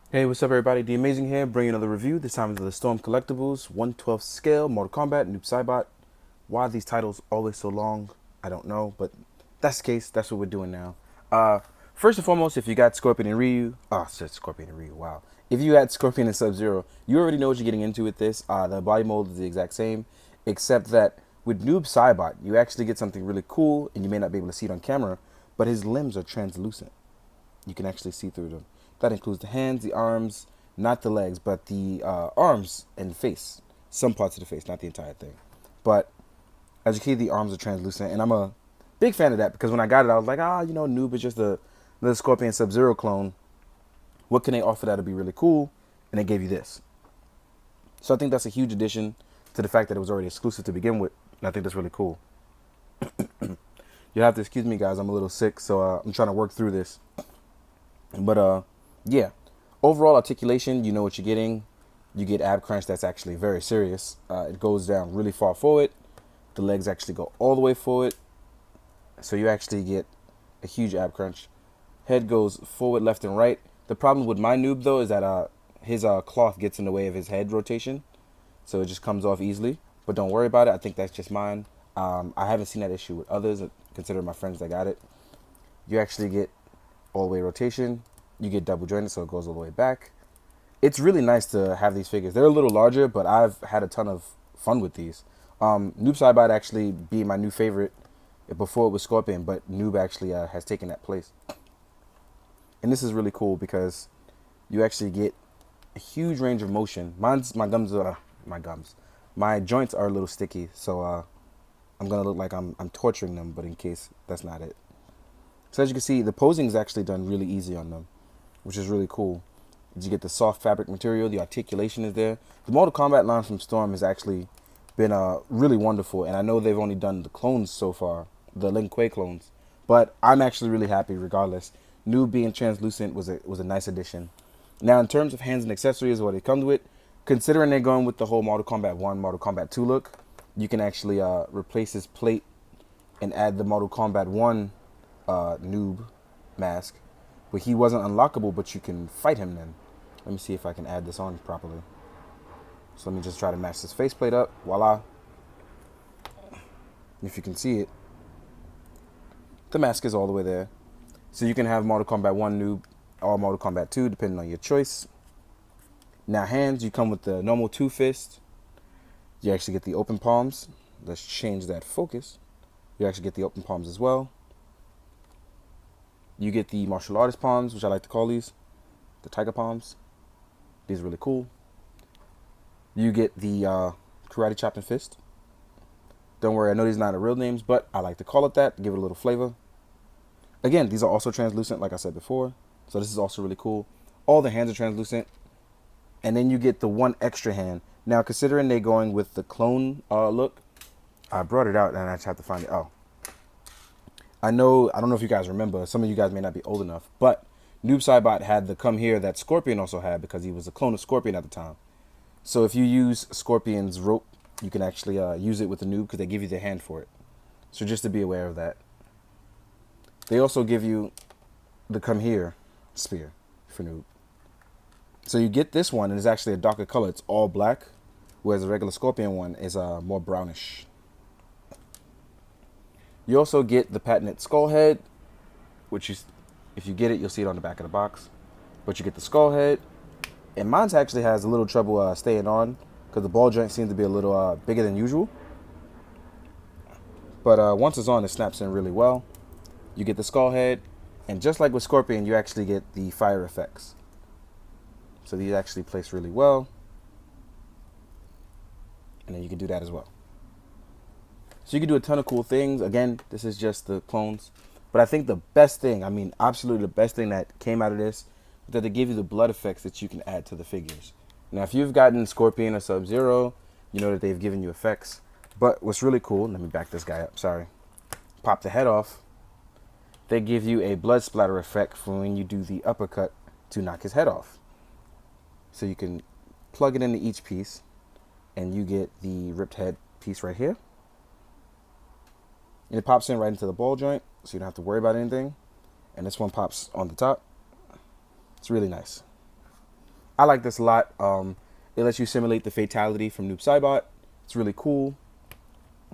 Hey, what's up, everybody? The Amazing here, bringing another review. This time to the Storm Collectibles, 1/12 scale, Mortal Kombat, Noob Saibot. Why are these titles always so long? I don't know, but that's the case. That's what we're doing now. Uh, First and foremost, if you got Scorpion and Ryu, I said Scorpion and Ryu. Wow. If you had Scorpion and Sub-Zero, you already know what you're getting into with this. The body mold is the exact same, except that with Noob Saibot, you actually get something really cool, and you may not be able to see it on camera, but his limbs are translucent. You can actually see through them. That includes the hands, the arms, not the legs, but the arms and face. Some parts of the face, not the entire thing. But as you can see, the arms are translucent, and I'm a big fan of that because when I got it, I was like, Noob is just the Scorpion Sub-Zero clone. What can they offer that'll be really cool? And they gave you this. So I think that's a huge addition to the fact that it was already exclusive to begin with, and I think that's really cool. You'll have to excuse me, guys. I'm a little sick, so I'm trying to work through this. But yeah. Overall articulation, you know what you're getting. You get ab crunch that's actually very serious. It goes down really far forward. The legs actually go all the way forward. So you actually get a huge ab crunch. Head goes forward, left, and right. The problem with my noob though is that his cloth gets in the way of his head rotation, so it just comes off easily. But don't worry about it. I think that's just mine. I haven't seen that issue with others. Consider my friends that got it. You actually get all the way rotation. You get double jointed, so it goes all the way back. It's really nice to have these figures. They're a little larger, but I've had a ton of fun with these. Noob Saibot actually being my new favorite before it was Scorpion, but Noob actually has taken that place. And this is really cool because you actually get a huge range of motion. My joints are a little sticky, so I'm gonna look like I'm torturing them, but in case that's not it. So as you can see, the posing is actually done really easy on them, which is really cool. You get the soft fabric material, the articulation is there. The Mortal Kombat line from Storm has actually been really wonderful, and I know they've only done the clones so far, the Lin Kuei clones, but I'm actually really happy regardless. Noob being translucent was a nice addition. Now, in terms of hands and accessories, what it comes with, considering they're going with the whole Mortal Kombat 1, Mortal Kombat 2 look, you can actually replace his plate and add the Mortal Kombat 1 noob mask, but he wasn't unlockable, but you can fight him then. Let me see if I can add this on properly. So let me just try to match this faceplate up. Voila. If you can see it, the mask is all the way there. So you can have Mortal Kombat 1 noob or Mortal Kombat 2, depending on your choice. Now hands, you come with the normal two fist. You actually get the open palms. Let's change that focus. You actually get the open palms as well. You get the martial artist palms, which I like to call these, the tiger palms. These are really cool. You get the karate chopping fist. Don't worry, I know these are not the real names, but I like to call it that to give it a little flavor. Again, these are also translucent, like I said before. So this is also really cool. All the hands are translucent. And then you get the one extra hand. Now, considering they're going with the clone look, I brought it out and I just have to find it. Oh, I don't know if you guys remember. Some of you guys may not be old enough, but Noob Saibot had the come here that Scorpion also had because he was a clone of Scorpion at the time. So if you use Scorpion's rope, you can actually use it with the Noob because they give you the hand for it. So just to be aware of that. They also give you the come here spear for Noob. So you get this one and it's actually a darker color. It's all black, whereas the regular Scorpion one is more brownish. You also get the patented skull head, which is, if you get it, you'll see it on the back of the box. But you get the skull head, and mine actually has a little trouble staying on because the ball joint seems to be a little bigger than usual. But once it's on, it snaps in really well. You get the skull head, and just like with Scorpion, you actually get the fire effects. So these actually place really well, and then you can do that as well. So you can do a ton of cool things. Again, this is just the clones. But I think the best thing, I mean, absolutely the best thing that came out of this is that they give you the blood effects that you can add to the figures. Now, if you've gotten Scorpion or Sub-Zero, you know that they've given you effects. But what's really cool, let me back this guy up, sorry. Pop the head off. They give you a blood splatter effect for when you do the uppercut to knock his head off. So you can plug it into each piece, and you get the ripped head piece right here. And it pops in right into the ball joint, so you don't have to worry about anything. And this one pops on the top. It's really nice. I like this a lot. It lets you simulate the fatality from Noob Saibot. It's really cool.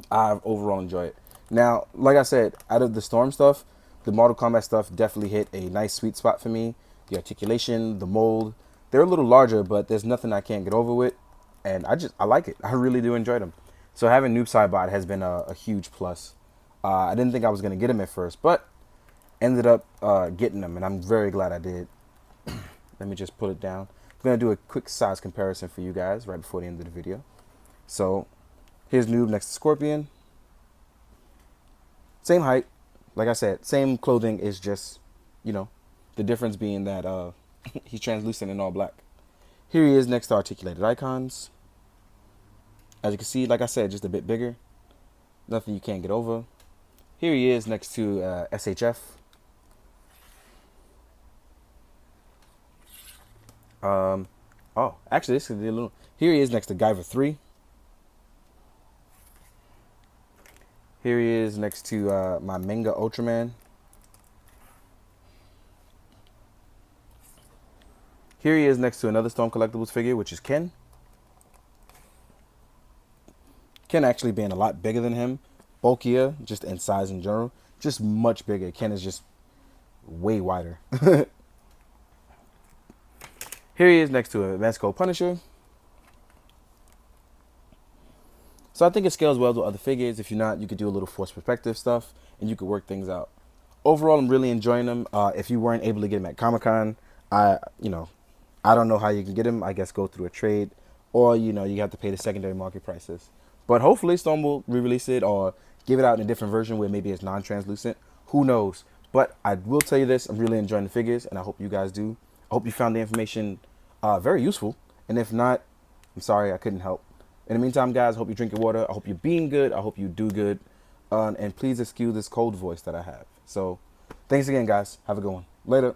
I overall enjoy it. Now, like I said, out of the Storm stuff, the Mortal Kombat stuff definitely hit a nice sweet spot for me. The articulation, the mold, they're a little larger, but there's nothing I can't get over with. And I like it. I really do enjoy them. So having Noob Saibot has been a huge plus. I didn't think I was going to get him at first, but ended up getting them, and I'm very glad I did. Let me just put it down. I'm going to do a quick size comparison for you guys right before the end of the video. So here's Noob next to Scorpion. Same height. Like I said, same clothing, is just, you know, the difference being that he's translucent and all black. Here he is next to Articulated Icons. As you can see, like I said, just a bit bigger. Nothing you can't get over. Here he is next to SHF. Oh, actually, this is a little. Here he is next to Guyver 3. Here he is next to my Manga Ultraman. Here he is next to another Storm Collectibles figure, which is Ken. Ken actually being a lot bigger than him. Bulkier, just in size in general. Just much bigger. Ken is just way wider. Here he is next to a Mexico Punisher. So I think it scales well with other figures. If you're not, you could do a little forced perspective stuff, and you could work things out. Overall, I'm really enjoying them. If you weren't able to get them at Comic-Con, I don't know how you can get them. I guess go through a trade, or you have to pay the secondary market prices. But hopefully Storm will re-release it or give it out in a different version where maybe it's non-translucent. Who knows? But I will tell you this, I'm really enjoying the figures, and I hope you guys do. I hope you found the information very useful. And if not, I'm sorry, I couldn't help. In the meantime, guys, I hope you drink your water. I hope you're being good. I hope you do good. And please excuse this cold voice that I have. So thanks again, guys. Have a good one. Later.